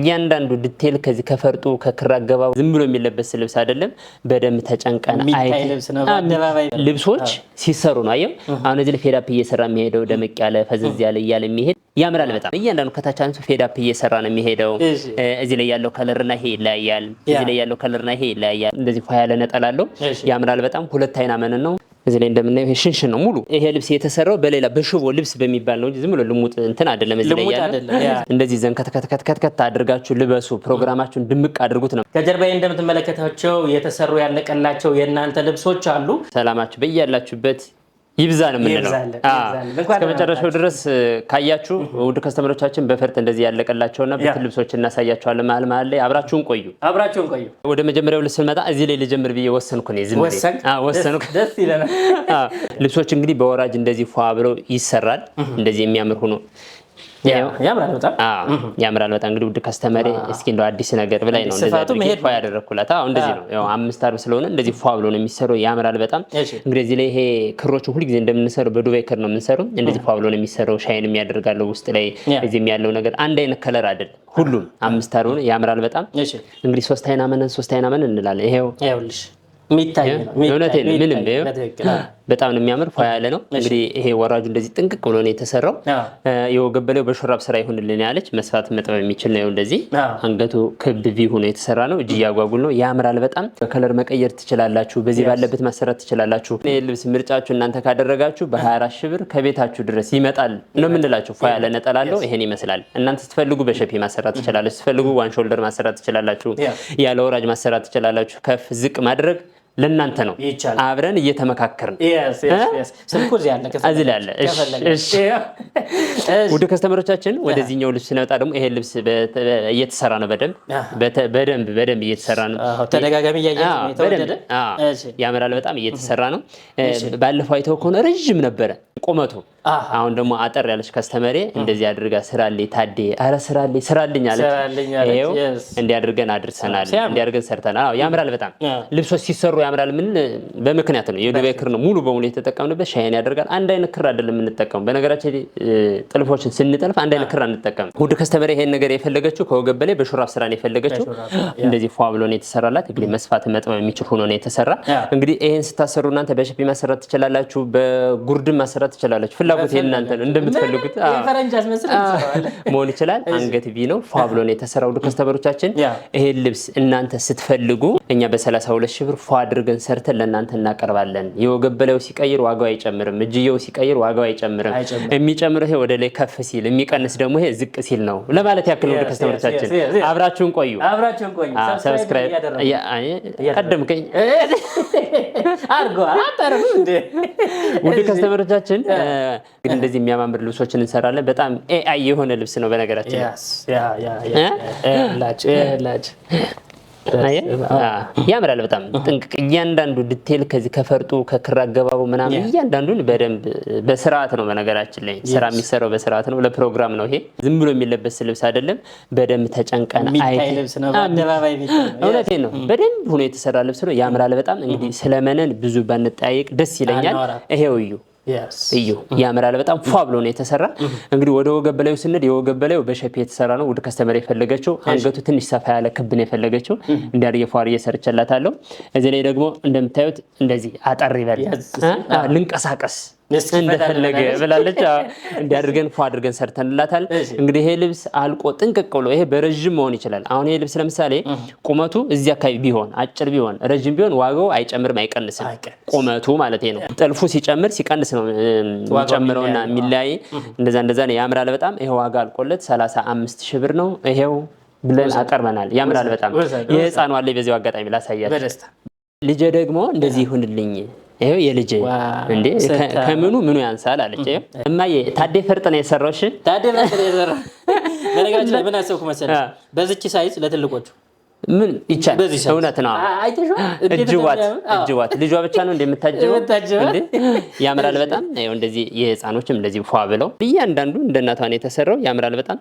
እያንዳንዱ ዲቴል ከዚህ ከፈርጡ ከክር አገባቡ ዝም ብሎ የሚለበስ ልብስ አይደለም በደንብ ተጨንቀን ልብሶች ሲሰሩ ነው አየው አሁን እዚህ ለፌዳፕ እየሰራ የሚሄደው ደመቅ ያለ ፈዘዝ ያለ ይያለ የሚሄድ ያምራል በጣም እያንዳንዱ ከታች አንሱ ፌዳፕ እየሰራ ነው የሚሄደው እዚህ ላይ ያለው ከለርና ይሄ ይለያያል እዚህ ላይ ያለው ከለርና ይሄ ይለያያል እንደዚህ ፏ ያለ ነጠላለው ያምራል በጣም ሁለት አይና መን ነው እዚህ ላይ እንደምናየው ይሄ ሽንሽን ነው ሙሉ ይሄ ልብስ የተሰራው በሌላ በሽቦ ልብስ በሚባል ነው እንጂ ዝም ብሎ ልሙጥ እንትን አይደለም እዚህ ላይ ያለው እንደዚህ ዘንከተከተከተከተ አድርጋችሁ ልበሱ ፕሮግራማችሁን ድምቅ አድርጉት ነው ከጀርባዬ እንደምትመለከታቸው የተሰሩ ያለቀላቸው የናንተ ልብሶች አሉ ሰላማችሁ በእያላችሁበት ይብዛል ምንለው እስከመጨረሻው ድረስ ካያችሁ ውድ ከስተመሮቻችን በፈርት እንደዚህ ያለቀላቸውና በትልብሶች እናሳያቸዋለን መሃል ላይ አብራችሁን ቆዩ ወደ መጀመሪያው ልስመጣ እዚህ ላይ ልጀምር ብዬ ወሰንኩ ነው ዝም ወሰንኩ ደስ ይለናል ልብሶች እንግዲህ በወራጅ እንደዚህ ፏ ብለው ይሰራል እንደዚህ የሚያምር ሆኖ ያምራል በጣም ያምራል በጣም እንግዲህ ውድ ከስተመሬ እስኪ እንደው አዲስ ነገር ብላይ ነው እንደዚህ ፏ ያደረኩላት እንደዚህ ነው ያው 5 አርብ ስለሆነ እንደዚህ ፏ ብሎ ነው የሚሰራው ያምራል በጣም እንግዲህ እዚህ ላይ ይሄ ክሮቹ ሁሉ ጊዜ እንደምንሰራው በዱባይ ክር ነው የምንሰራው እንደዚህ ፏ ብሎ ነው የሚሰራው ሻይን የሚያደርጋለው ውስጥ ላይ እዚህም ያለው ነገር አንድ አይነት ከለር አይደለም ሁሉም 5 አርብ ነው ያምራል በጣም እንግዲህ 3 አይና መነን እንላለን ይሄውልሽ ሚታይ ነው ምንም በጣም ነው የሚያምር ፏ ያለ ነው እንግዲህ ይሄ ወራጁ እንደዚህ ጥንቅቅ ብሎ ነው የተሰራው የወገበለው በሹራብ ስራ ይሁንልን ያለች መስፋት መጥበብ የሚችል ነው እንደዚህ አንገቱ ክብ ቪ ሆኖ የተሰራ ነው እጅ ያጓጉል ነው ያምራል በጣም በከለር መቀየር ትችላላችሁ በዚህ ባለበት ማሰራት ትችላላችሁ ልብስ ምርጫችሁ እናንተ ካደረጋችሁ በ24 ሺህ ብር ከቤታችሁ ድረስ ይመጣል ነው የምንላችሁ ፏ ያለ ነጠላለው ይሄን ይመስላል እናንተ ስትፈልጉ በሸፒ ማሰራት ትችላላችሁ ስትፈልጉ ዋን ሾልደር ማሰራት ትችላላችሁ ያለ ወራጅ ማሰራት ትችላላችሁ ከፍ ዝቅ ማድረግ ለናንተ ነው አብረን እየተመካከርን ስልኩ እዚህ ያለ እዚህ ላይ አለ እሺ ወደ ከስተመሮቻችን ወደዚህኛው ልብስ ስንመጣ ደግሞ ይሄ ልብስ እየተሰራ ነው በደንብ እየተሰራ ነው ተደጋጋሚ ያያችሁ ነው ተወደደ ያምራል በጣም እየተሰራ ነው ባለፈው አይተው ከሆነ ረጅም ነበር ቁመቱ አሁን ደግሞ አጠር ያለች ከስተመሬ እንደዚህ አድርጋ ስራልኝ ታዴ አረ ስራልኝ አለች ይሄው እንዲያድርገን አድርሰናል እንዲያድርገን ሰርተናል ያምራል በጣም ልብሶች ሲሰሩ ያምራል ምን በመክንያት ነው የዱባይ ክር ነው ሙሉ በሙሉ የተጠቀምንበት ሻይን ያደርጋል አንድ አይነት ክር አይደለም የምንጠቀመው በነገራችን ጥልፎችን ስንጠልፍ አንድ አይነት ክር አንጠቀም ውድ ከስተመሬ ይሄን ነገር የፈለገችው ከወገብ በላይ በሹራብ ስራ ነው የፈለገችው እንደዚህ ፏ ብሎ ነው የተሰራላት እንግዲህ መስፋት መጥበብ የሚችል ሆኖ ነው የተሰራ እንግዲህ ይሄን ስታሰሩ እናንተ በሸፒ ማሰራት ትችላላችሁ በጉርድም ማሰራት ትችላላችሁ ፍላጎት የእናንተ ነው እንደምትፈልጉት የፈረንጅ አስመስል መሆን ይችላል አንገት ቪ ነው ፏ ብሎ ነው የተሰራው ውድ ከስተመሮቻችን ይሄን ልብስ እናንተ ስትፈልጉ እኛ በ32 ሺህ ብር ፏ አድርገን ሰርተን ለእናንተ እናቀርባለን የወገብ በላዩ ሲቀይር ዋጋው አይጨምርም እጅየው ሲቀይር ዋጋው አይጨምርም የሚጨምረው ይሄ ወደ ላይ ከፍ ሲል የሚቀንስ ደግሞ ይሄ ዝቅ ሲል ነው ለማለት ያክል ውድ ከስተመሮቻችን አብራችሁን ቆዩ ሰብስክራይብ ቀደምከኝ አርጎ አጣረም እንደ ውድ ከስተመሮቻችን ግን እንደዚህ የሚያማምር ልብሶችን እንሰራለን በጣም ኤአይ የሆነ ልብስ ነው በነገራችን ላጭ ያምራል በጣም ጥንቅቅ እያንዳንዱ ዲቴል ከዚህ ከፈርጡ ከክር አገባቡ ምናምን እያንዳንዱን በደንብ በስርዓት ነው በነገራችን ላይ ስራ የሚሰራው በስርዓት ነው ለፕሮግራም ነው ይሄ ዝም ብሎ የሚለበስ ልብስ አይደለም በደንብ ተጨንቀን እውነቴን ነው በደንብ ሆኖ የተሰራ ልብስ ነው ያምራል በጣም እንግዲህ ስለመነን ብዙ ባንጠያየቅ ደስ ይለኛል ይሄው እዩ ያምራል በጣም ፏ ብሎ ነው የተሰራ እንግዲህ ወደ ወገብ በላዩ ስንድ የወገብ በላዩ በሸፒ የተሰራ ነው ውድ ከስተመር የፈለገችው አንገቱ ትንሽ ሰፋ ያለ ክብ ነው የፈለገችው እንዲያርየ ፏር እየሰርቸላታለሁ እዚህ ላይ ደግሞ እንደምታዩት እንደዚህ አጠር ይበል ልንቀሳቀስ እንደፈለገ ብላለች እንዲያድርገን ፏ አድርገን ሰርተንላታል እንግዲህ ይሄ ልብስ አልቆ ጥንቅቅ ብሎ ይሄ በረጅም መሆን ይችላል አሁን ይሄ ልብስ ለምሳሌ ቁመቱ እዚህ አካባቢ ቢሆን አጭር ቢሆን ረጅም ቢሆን ዋጋው አይጨምርም አይቀንስም ቁመቱ ማለት ነው ጥልፉ ሲጨምር ሲቀንስ ነው የሚጨምረውና የሚለያይ እንደዛ ነው ያምራል በጣም ይሄ ዋጋ አልቆለት 35 ሺህ ብር ነው ይሄው ብለን አቀርበናል ያምራል በጣም የህፃኑ አለ በዚያው አጋጣሚ ላሳያችሁ ልጅ ደግሞ እንደዚህ ይሁንልኝ ይሄው የልጅ እንዴ ከምኑ ያንሳል አለች እማዬ ታዴ ፈርጥ ነው የሰራው እሺ ታዴ ፈርጥ ነው የሰራው በነገራችን ላይ ምን አሰብኩ መሰለህ በዚች ሳይዝ ለትልቆቹ ምን ይቻላል እውነት ነው አይተሽው እጅዋት ልጇ ብቻ ነው እንደምታጀው እንዴ ያምራል በጣም ይሄው እንደዚህ የህፃኖችም እንደዚህ ፏ ብለው እያንዳንዱ እንደናቷ ነው የተሰራው ያምራል በጣም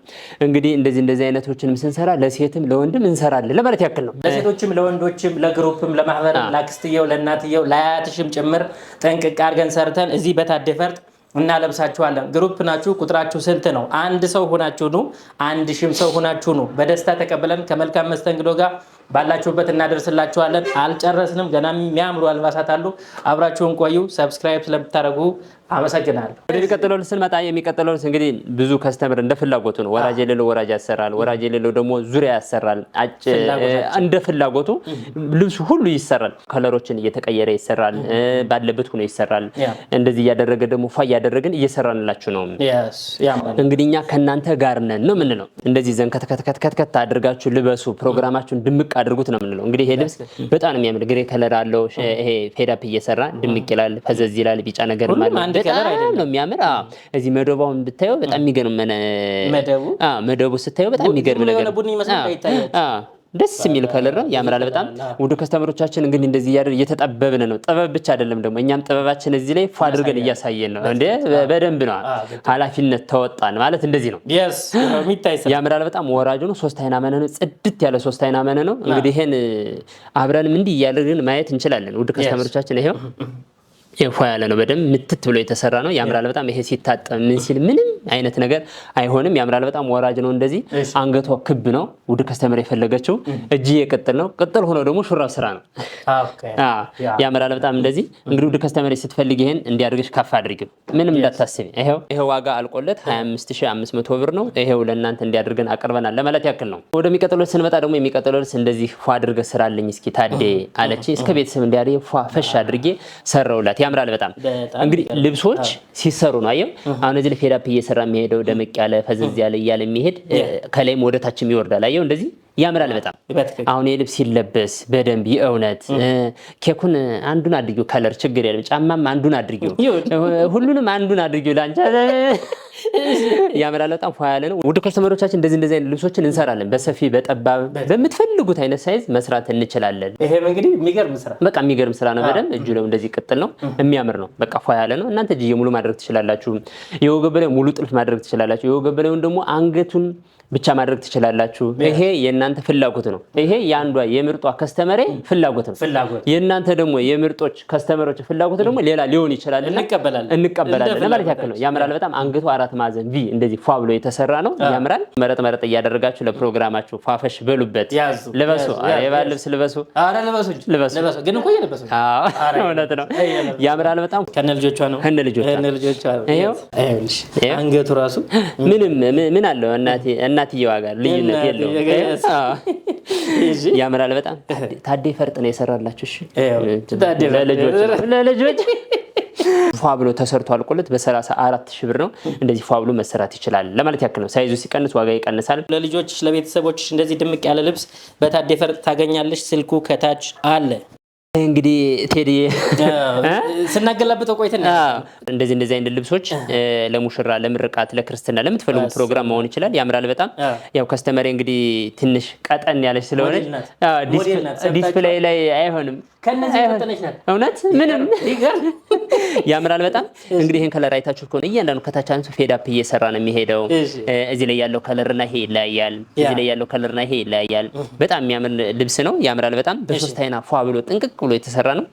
እንግዲህ እንደዚህ አይነቶችንም ስንሰራ ለሴትም ለወንድም እንሰራለን ለማለት ያክል ነው ለሴቶችም ለወንዶችም ለግሩፕም ለማህበርም ለአክስትየው ለእናትየው ለአያትሽም ጭምር ጠንቅቅ አድርገን ሰርተን እዚህ በታዴ ፈርጥ እናለብሳችኋለን። ግሩፕ ናችሁ፣ ቁጥራችሁ ስንት ነው? አንድ ሰው ሆናችሁ ነው፣ 1000 ሰው ሆናችሁ ነው። በደስታ ተቀበለን ከመልካም መስተንግዶ ጋር ባላችሁበት እናደርስላችኋለን። አልጨረስንም፣ ገና የሚያምሩ አልባሳት አሉ። አብራችሁን ቆዩ። ሰብስክራይብ ስለምታደርጉ አመሰግናለሁ። ወደ የሚቀጥለው ስንመጣ የሚቀጥለው ልብስ ብዙ ከስተመር እንደ ፍላጎቱ ነው። ወራጅ የሌለው ወራጅ ያሰራል፣ ወራጅ የሌለው ደግሞ ዙሪያ ያሰራል። እንደ ፍላጎቱ ልብሱ ሁሉ ይሰራል። ከለሮችን እየተቀየረ ይሰራል፣ ባለበት ሆኖ ይሰራል። እንደዚህ እያደረገ ደግሞ ፏ እያደረግን እየሰራንላችሁ ነው። እንግዲህ እኛ ከእናንተ ጋር ነን ነው የምንለው። እንደዚህ ዘንከትከትከትከት አድርጋችሁ ልበሱ፣ ፕሮግራማችሁን ድምቅ አድርጉት ነው የምንለው። እንግዲህ ይሄ ልብስ በጣም የሚያምር ግሬ ከለር አለው። ይሄ ፌዳፕ እየሰራ ድምቅ ይላል፣ ፈዘዝ ይላል። ቢጫ ነገር ማለት ነው የሚያምር። እዚህ መደባውን ብታየው በጣም የሚገርም መደቡ ስታየው በጣም የሚገርም ነገር ደስ የሚል ከለር ነው። ያምራል በጣም። ውድ ከስተመሮቻችን እንግዲህ እንደዚህ እየተጠበብን ነው። ጥበብ ብቻ አይደለም ደግሞ እኛም ጥበባችን እዚህ ላይ ፏ አድርገን እያሳየን ነው። እንዴ በደንብ ነው። ኃላፊነት ተወጣን ማለት እንደዚህ ነው። ያምራል በጣም። ወራጁ ነው። 3 አይና መነ ነው። ጽድት ያለ 3 አይና መነ ነው። እንግዲህ ይሄን አብረንም እንዲህ እያደረግን ማየት እንችላለን። ውድ ከስተመሮቻችን ይሄው ፏ ያለ ነው። በደንብ ምትት ብሎ የተሰራ ነው። ያምራል በጣም። ይሄ ሲታጠብ ምን ሲል ምንም አይነት ነገር አይሆንም። ያምራል በጣም። ወራጅ ነው። እንደዚህ አንገቷ ክብ ነው። ውድ ከስተመር የፈለገችው እጅዬ ቅጥል ነው። ቅጥል ሆኖ ደግሞ ሹራብ ስራ ነው። ያምራል በጣም። እንደዚህ እንግዲህ ውድ ከስተመር ስትፈልግ ይሄን እንዲያደርግሽ ከፍ አድርጊው፣ ምንም እንዳታስቢ። ይሄው ዋጋ አልቆለት 25500 ብር ነው። ይሄው ለእናንተ እንዲያደርገን አቅርበናል ለማለት ያክል ነው። ወደሚቀጥለው ስንመጣ ደግሞ የሚቀጥለው እንደዚህ ፏ አድርገ ስራልኝ እስኪ ታዴ አለች። እስከ ቤተሰብ እንዲያደርግ ፏ ፈሽ አድርጌ ሰራውላት። ያምራል በጣም። እንግዲህ ልብሶች ሲሰሩ ነው አየው። አሁን እዚህ ላይ ፌዳፕ እየሰራ የሚሄደው ደመቅ ያለ ፈዘዝ ያለ እያለ የሚሄድ ከላይም ወደ ታችም ይወርዳል አየው። እንደዚህ ያምራል በጣም። አሁን የልብስ ሲለበስ በደንብ የእውነት ኬኩን አንዱን አድርጊው፣ ከለር ችግር የለም። ጫማም አንዱን አድርጊው፣ ሁሉንም አንዱን አድርጊው ላንቺ። ያምራል በጣም ፏ ያለ ነው። ውድ ከስተመሮቻችን እንደዚህ አይነት ልብሶችን እንሰራለን። በሰፊ በጠባብ በምትፈልጉት አይነት ሳይዝ መስራት እንችላለን። ይሄም እንግዲህ የሚገርም ስራ በቃ የሚገርም ስራ ነው። በደንብ እጁ ነው እንደዚህ ቅጥል ነው፣ የሚያምር ነው። በቃ ፏ ያለ ነው። እናንተ እጅ ሙሉ ማድረግ ትችላላችሁ። የወገብ በላይ ሙሉ ጥልፍ ማድረግ ትችላላችሁ። የወገብ በላይውን ደግሞ አንገቱን ብቻ ማድረግ ትችላላችሁ። ይሄ የእናንተ ፍላጎት ነው። ይሄ የአንዷ የምርጧ ከስተመሬ ፍላጎት ነው። የእናንተ ደግሞ የምርጦች ከስተመሮች ፍላጎት ደግሞ ሌላ ሊሆን ይችላል። እንቀበላለን ለማለት ያክል ነው። ያምራል በጣም። አንገቱ 4 ማዕዘን ቪ እንደዚህ ፏ ብሎ የተሰራ ነው። ያምራል። መረጥ እያደረጋችሁ ለፕሮግራማችሁ ፏፈሽ በሉበት። ልበሱ፣ የባል ልብስ ልበሱ። አረ ልበሱ ግን እኮ ይልበሱ። እውነት ነው። ያምራል በጣም። ከነ ልጆቿ ነው። ይሄው አንገቱ ራሱ ምን አለው እናትየዋ ጋር ልዩነት የለውም። ያምራል በጣም። ታዴ ፈርጥ ነው የሰራላችሁ። እሺ ለልጆች ፏ ብሎ ተሰርቶ አልቆለት በ34000 ብር ነው። እንደዚህ ፏ ብሎ መሰራት ይችላል ለማለት ያክል ነው። ሳይዙ ሲቀንስ ዋጋ ይቀንሳል። ለልጆች ለቤተሰቦች እንደዚህ ድምቅ ያለ ልብስ በታዴ ፈርጥ ታገኛለሽ። ስልኩ ከታች አለ። እንግዲህ ቴዲ ስናገላብጠው ቆይተን እንደዚህ አይነት ልብሶች ለሙሽራ፣ ለምርቃት፣ ለክርስትና ለምትፈልጉ ፕሮግራም መሆን ይችላል። ያምራል በጣም። ያው ከስተመሬ እንግዲህ ትንሽ ቀጠን ያለች ስለሆነ ዲስፕሌይ ላይ አይሆንም። ከነዚህ ተጠነሽ ናት እውነት ምንም ያምራል በጣም። እንግዲህ ይሄን ከለር አይታችሁ ከሆነ እያንዳንዱ ከታች አንሱ ፌዳፕ እየሰራ ነው የሚሄደው። እዚህ ላይ ያለው ከለርና ይሄ ይለያያል። እዚህ ላይ ያለው ከለርና ይሄ ይለያያል። በጣም የሚያምር ልብስ ነው። ያምራል በጣም። በ3 አይና ፏ ብሎ ጥንቅቅ ብሎ የተሰራ ነው።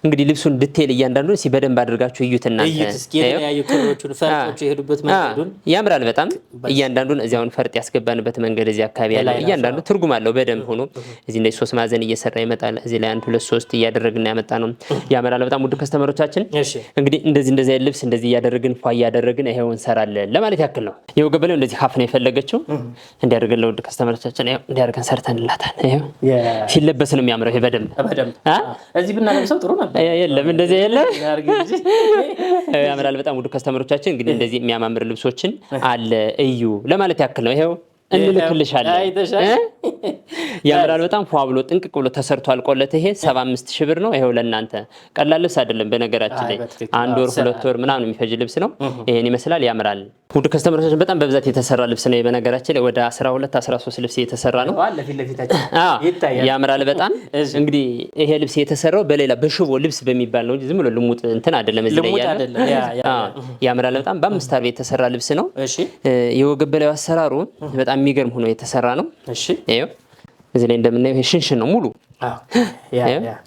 እንግዲህ ልብሱን ዲቴል እያንዳንዱ በደንብ አድርጋችሁ እዩትና የተለያዩ ክሮቹን ፈርጦቹ የሄዱበት መንገዱን ያምራል በጣም። እያንዳንዱን እዚያውን ፈርጥ ያስገባንበት መንገድ እዚህ አካባቢ ያለ እያንዳንዱ ትርጉም አለው በደንብ ሆኖ። እዚህ ላይ 3 ማዕዘን እየሰራ ይመጣል። እዚህ ላይ 1 2 3 እያደረግን ያመጣ ነው። ያምራል በጣም። ውድ ከስተመሮቻችን እንግዲህ እንደዚህ አይነት ልብስ እንደዚህ እያደረግን ፏ እያደረግን ይሄው እንሰራለን ለማለት ያክል ነው። የወገብ በላዩ እንደዚህ ሀፍ ነው የፈለገችው እንዲያደርገን ለውድ ከስተመሮቻችን ይሄው እንዲያደርገን ሰርተንላታል። ይሄው ሲለበስ ነው የሚያምረው። ይሄ በደንብ እዚህ ብናለብሰው ጥሩ ነበር። የለም እንደዚህ የለም። ያምራል በጣም። ውድ ከስተመሮቻችን እንግዲህ እንደዚህ የሚያማምር ልብሶችን አለ እዩ ለማለት ያክል ነው። ይሄው እንልክልሻለን። ያምራል በጣም። ፏ ብሎ ጥንቅቅ ብሎ ተሰርቶ አልቆለት ይሄ 75000 ብር ነው። ይሄው ለእናንተ ቀላል ልብስ አይደለም በነገራችን ላይ 1 ወር 2 ወር ምናምን የሚፈጅ ልብስ ነው። ይሄን ይመስላል። ያምራል። ውድ ከስተመሮቻችን በጣም በብዛት የተሰራ ልብስ ነው። በነገራችን ላይ ወደ 12 13 ልብስ የተሰራ ነው። ያምራል በጣም። እንግዲህ ይሄ ልብስ የተሰራው በሌላ በሽቦ ልብስ በሚባል ነው እንጂ ዝም ብሎ ልሙጥ እንትን አይደለም። እዚህ ላይ ያለ ያምራል በጣም። በ5 አርብ የተሰራ ልብስ ነው። የወገብ በላዩ አሰራሩ በጣም የሚገርም ሆኖ የተሰራ ነው። እሺ ይሄው እዚህ ላይ እንደምናየው ሽንሽን ነው ሙሉ።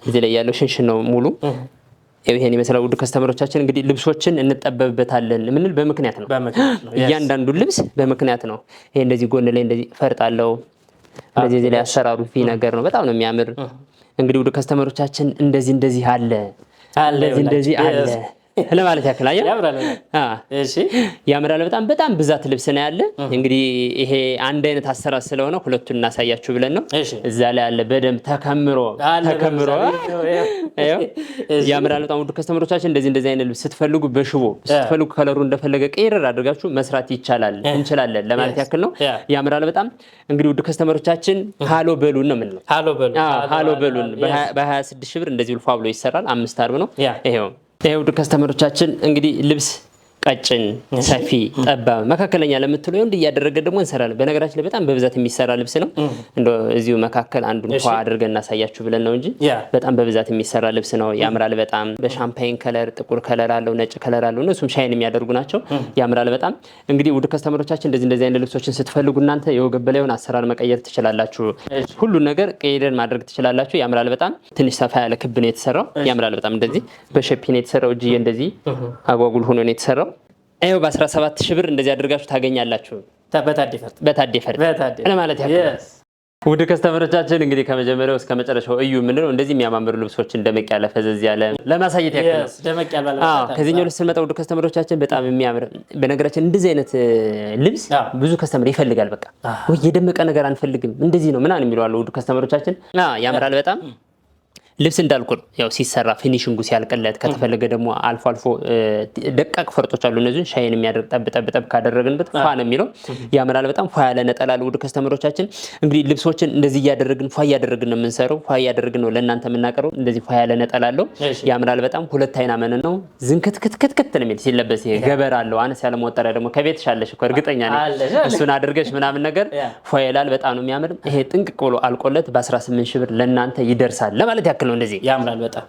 እዚህ ላይ ያለው ሽንሽን ነው ሙሉ። ይሄን የመሰለው ውድ ከስተመሮቻችን እንግዲህ ልብሶችን እንጠበብበታለን ምንል በምክንያት ነው። እያንዳንዱ ልብስ በምክንያት ነው። ይሄ እንደዚህ ጎን ላይ እንደዚህ ፈርጣለው እንደዚህ ላይ አሰራሩ ፊ ነገር ነው። በጣም ነው የሚያምር። እንግዲህ ውድ ከስተመሮቻችን እንደዚህ አለ እንደዚህ አለ ለማለት ያክል አያ ያምራል። በጣም ብዛት ልብስ ነው ያለ። እንግዲህ ይሄ አንድ አይነት አሰራር ስለሆነ ሁለቱን እናሳያችሁ ብለን ነው። እዛ ላይ አለ በደንብ ተከምሮ ያምራል በጣም። ውድ ከስተመሮቻችን እንደዚህ አይነት ልብስ ስትፈልጉ በሽቦ ስትፈልጉ ከለሩ እንደፈለገ ቀይረር አድርጋችሁ መስራት ይቻላል እንችላለን ለማለት ያክል ነው። ያምራል በጣም። እንግዲህ ውድ ከስተመሮቻችን ሃሎ በሉን ነው የምንለው። ሃሎ በሉን በ26 ሺህ ብር እንደዚህ ልፋ ብሎ ይሰራል። 5 አርብ ነው ይሄው። ውድ ከስተመሮቻችን እንግዲህ ልብስ ቀጭን፣ ሰፊ፣ ጠባብ፣ መካከለኛ ለምትሉ እንዴ ያደረገ ደግሞ እንሰራለን። በነገራችን ላይ በጣም በብዛት የሚሰራ ልብስ ነው። እንደው እዚሁ መካከል አንዱን ኳ አድርገን እናሳያችሁ ብለን ነው እንጂ በጣም በብዛት የሚሰራ ልብስ ነው። ያምራል በጣም። በሻምፓይን ከለር፣ ጥቁር ከለር አለው፣ ነጭ ከለር አለው። እነሱም ሻይን የሚያደርጉ ናቸው። ያምራል በጣም። እንግዲህ ውድ ከስተመሮቻችን እንደዚህ አይነት ልብሶችን ስትፈልጉ እናንተ የወገብ በላይውን አሰራር መቀየር ትችላላችሁ። ሁሉ ነገር ቀይረን ማድረግ ትችላላችሁ። ያምራል በጣም። ትንሽ ሰፋ ያለ ክብ ነው የተሰራው። ያምራል በጣም። እንደዚህ በሸፒ ነው የተሰራው። እጅ እንደዚህ አጓጉል ሆኖ ነው የተሰራው። አይው በ17 ሺህ ብር እንደዚህ አድርጋችሁ ታገኛላችሁ። በታዴፈር ለማለት ያክል ውድ ከስተመሮቻችን እንግዲህ ከመጀመሪያው እስከ መጨረሻው እዩ ምንድነው እንደዚህ የሚያማምሩ ልብሶች እንደመቅ ያለ ፈዘዝ ያለ ለማሳየት ያክል ነው። ደመቅ ያለ ከዚህኛው ልብስ ስንመጣ ውድ ከስተመሮቻችን በጣም የሚያምር። በነገራችን እንደዚህ አይነት ልብስ ብዙ ከስተመር ይፈልጋል። በቃ ወይ የደመቀ ነገር አንፈልግም እንደዚህ ነው ምናምን የሚሉ አሉ ውድ ከስተመሮቻችን። ያምራል በጣም። ልብስ እንዳልኩ ነው ያው ሲሰራ ፊኒሺንጉ ሲያልቅለት ከተፈለገ ደግሞ አልፎ ደቃቅ ፈርጦች አሉ። እነዚህን ሻይን የሚያደርግ ጠብ ካደረግንበት ፏ ነው የሚለው። ያምራል በጣም። ፏ ያለ ነጠላ ውድ ከስተመሮቻችን እንግዲህ ልብሶችን እንደዚህ እያደረግን ፏ እያደረግን ነው የምንሰራው። ፏ እያደረግን ነው ለእናንተ የምናቀርበው። እንደዚህ ፏ ያለ ነጠላ አለው። ያምራል በጣም። 2 አይና መን ነው ዝንክትክትክት ነው የሚል ሲለበስ። ይሄ ገበር አለው። አነስ ያለ መወጠሪያ ደግሞ ከቤትሽ አለሽ እኮ እርግጠኛ ነኝ። እሱን አድርገሽ ምናምን ነገር ፏ ይላል። በጣም ነው የሚያምር። ይሄ ጥንቅቅ ብሎ አልቆለት በ18 ሺህ ብር ለእናንተ ይደርሳል ለማለት ያክል ነው። እንደዚህ ያምራል በጣም።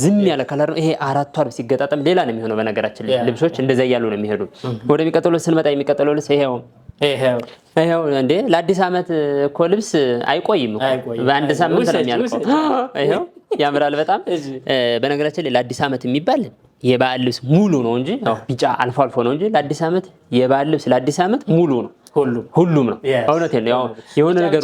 ዝም ያለ ከለር ነው ይሄ። 4 አርብ ሲገጣጠም ሌላ ነው የሚሆነው። በነገራችን ላይ ልብሶች እንደዛ ያሉ ነው የሚሄዱ። ወደሚቀጥለው ስንመጣ የሚቀጥለው ልብስ ይሄው እንዴ ለአዲስ ዓመት እኮ ልብስ አይቆይም እኮ በአንድ ሳምንት ነው የሚያልቀው። ይሄው ያምራል በጣም። በነገራችን ላይ ለአዲስ ዓመት የሚባል የበዓል ልብስ ሙሉ ነው እንጂ ቢጫ አልፎ ነው እንጂ ለአዲስ ዓመት የበዓል ልብስ ለአዲስ ዓመት ሙሉ ነው። ሁሉም ነው። እውነቴን ነው። የሆነ ነገር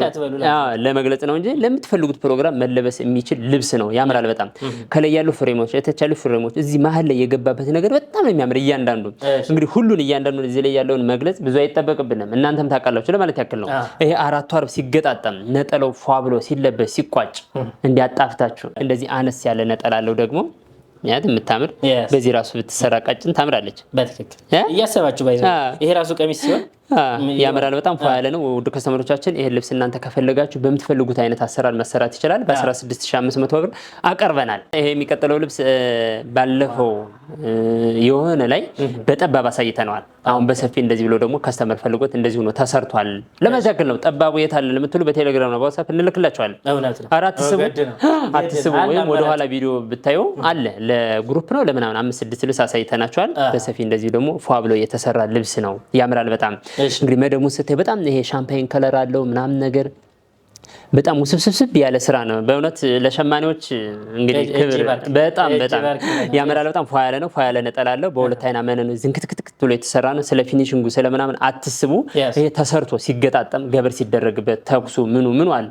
ለመግለጽ ነው እንጂ ለምትፈልጉት ፕሮግራም መለበስ የሚችል ልብስ ነው። ያምራል በጣም። ከላይ ያሉ ፍሬሞች የተቻሉ ፍሬሞች እዚህ መሀል ላይ የገባበት ነገር በጣም ነው የሚያምር። እያንዳንዱ እንግዲህ ሁሉን እያንዳንዱ እዚህ ላይ ያለውን መግለጽ ብዙ አይጠበቅብንም። እናንተም ታውቃላችሁ ለማለት ያክል ነው። ይሄ 4 አርብ ሲገጣጠም ነጠላው ፏ ብሎ ሲለበስ ሲቋጭ እንዲያጣፍታችሁ እንደዚህ አነስ ያለ ነጠላ አለው ደግሞ ያት የምታምር በዚህ ራሱ ብትሰራ ቀጭን ታምራለች። በትክክል እያሰባችሁ ባይዘ ይሄ ራሱ ቀሚስ ሲሆን ያምራል በጣም። ፏ ያለ ነው። ውድ ከስተመሮቻችን ይሄ ልብስ እናንተ ከፈለጋችሁ በምትፈልጉት አይነት አሰራር መሰራት ይችላል። በ16500 ብር አቀርበናል። ይሄ የሚቀጥለው ልብስ ባለፈው የሆነ ላይ በጠባብ አሳይተነዋል። አሁን በሰፊ እንደዚህ ብሎ ደግሞ ከስተመር ፈልጎት እንደዚህ ሆኖ ተሰርቷል። ለማጃከል ነው። ጠባቡ የት አለ ለምትሉ በቴሌግራም ነው በዋትስአፕ እንልክላችኋለን። አትስቡ ወይም ወደ ኋላ ቪዲዮ ብታዩ አለ ለግሩፕ ነው ለምናምን 5-6 ልብስ አሳይተናቸዋል። በሰፊ እንደዚህ ደግሞ ፏ ብሎ የተሰራ ልብስ ነው። ያምራል በጣም። እንግዲህ መደሙ ስታይ በጣም ይሄ ሻምፓይን ከለር አለው ምናምን ነገር በጣም ውስብስብ ያለ ስራ ነው በእውነት ለሸማኔዎች። እንግዲህ ክብር በጣም ያምራል በጣም። ፏ ያለ ነው። ፏ ያለ ነጠላ አለው። በ2 አይና መን ነው ዝንክትክት ብሎ የተሰራ ነው። ስለ ፊኒሺንጉ ስለምናምን አትስቡ። ይሄ ተሰርቶ ሲገጣጠም ገበር ሲደረግበት ተኩሱ ምኑ አለ።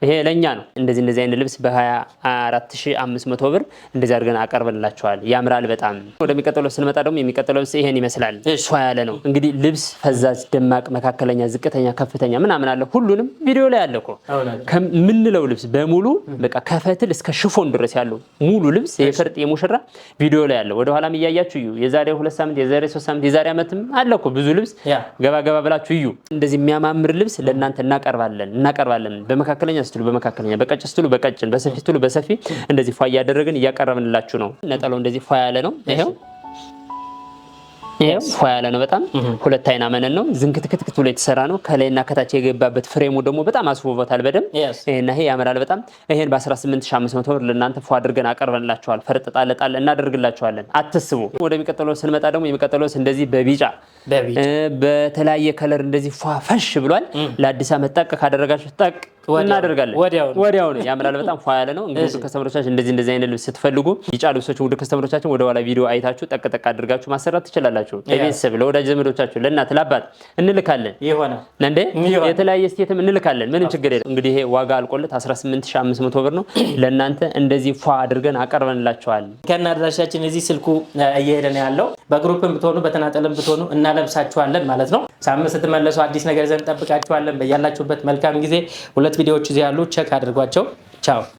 ይሄ ለኛ ነው። እንደዚህ አይነት ልብስ በ24500 ብር እንደዚህ አድርገን አቀርበላችኋል። ያምራል በጣም። ወደሚቀጥለው ስንመጣ ደግሞ የሚቀጥለው ልብስ ይሄን ይመስላል። ፏ ያለ ነው። እንግዲህ ልብስ ፈዛዝ፣ ደማቅ፣ መካከለኛ፣ ዝቅተኛ፣ ከፍተኛ ምናምን አለ። ሁሉንም ቪዲዮ ላይ አለ እኮ ከምንለው ልብስ በሙሉ በቃ ከፈትል እስከ ሽፎን ድረስ ያለው ሙሉ ልብስ የፈርጥ የሙሽራ ቪዲዮ ላይ አለ። ወደ ኋላም እያያችሁ እዩ። የዛሬ 2 ሳምንት፣ የዛሬ 3 ሳምንት፣ የዛሬ ዓመትም አለ እኮ ብዙ ልብስ። ገባ ብላችሁ እዩ። እንደዚህ የሚያማምር ልብስ ለእናንተ እናቀርባለን። በመካከለኛ ስትሉ በመካከለኛ፣ በቀጭን ስትሉ በቀጭን፣ በሰፊ ስትሉ በሰፊ እንደዚህ ፏ እያደረግን እያቀረብንላችሁ ነው። ነጠላው እንደዚህ ፏ ያለ ነው። ፏ ያለ ነው በጣም ሁለት አይና መነን ነው ዝንክትክትክት ብሎ የተሰራ ነው ከላይና ከታች የገባበት ፍሬሙ ደግሞ በጣም አስውቦታል በደም ይሄና ይሄ ያምራል በጣም ይሄን በ18500 ብር ለእናንተ ፏ አድርገን አቀርበንላችኋል ፈርጥጣለጣል እናደርግላችኋለን አትስቡ ወደሚቀጥለው ስንመጣ ደግሞ የሚቀጥለው እንደዚህ በቢጫ በተለያየ ከለር እንደዚህ ፏ ፈሽ ብሏል ለአዲስ ዓመት ጠቅ ካደረጋችሁ ጠቅ እናደርጋለን ወዲያው ነው ያምራል በጣም ፏ ያለ ነው እንግዲህ ከስተመሮቻችን እንደዚህ አይነት ልብስ ስትፈልጉ ቢጫ ልብሶች ወደ ከስተመሮቻችን ወደ ኋላ ቪዲዮ አይታችሁ ጠቅ ጠቅ አድርጋችሁ ማሰራት ትችላላችሁ ለቤተሰብ ለወዳጅ ዘመዶቻችሁ ለእናት ለአባት እንልካለን ይሆነ እንዴ የተለያየ ስቴትም እንልካለን ምንም ችግር የለም እንግዲህ ይሄ ዋጋ አልቆለት 18500 ብር ነው ለእናንተ እንደዚህ ፏ አድርገን አቀርበንላችኋል ከና አድራሻችን እዚህ ስልኩ እየሄደ ነው ያለው በግሩፕም ብትሆኑ በተናጠልም ብትሆኑ እናለብሳችኋለን ማለት ነው ሳምንት ስትመለሱ አዲስ ነገር ዘንድ ጠብቃችኋለን በያላችሁበት መልካም ጊዜ ሁለት ቪዲዮዎች እዚህ ያሉ ቼክ አድርጓቸው ቻው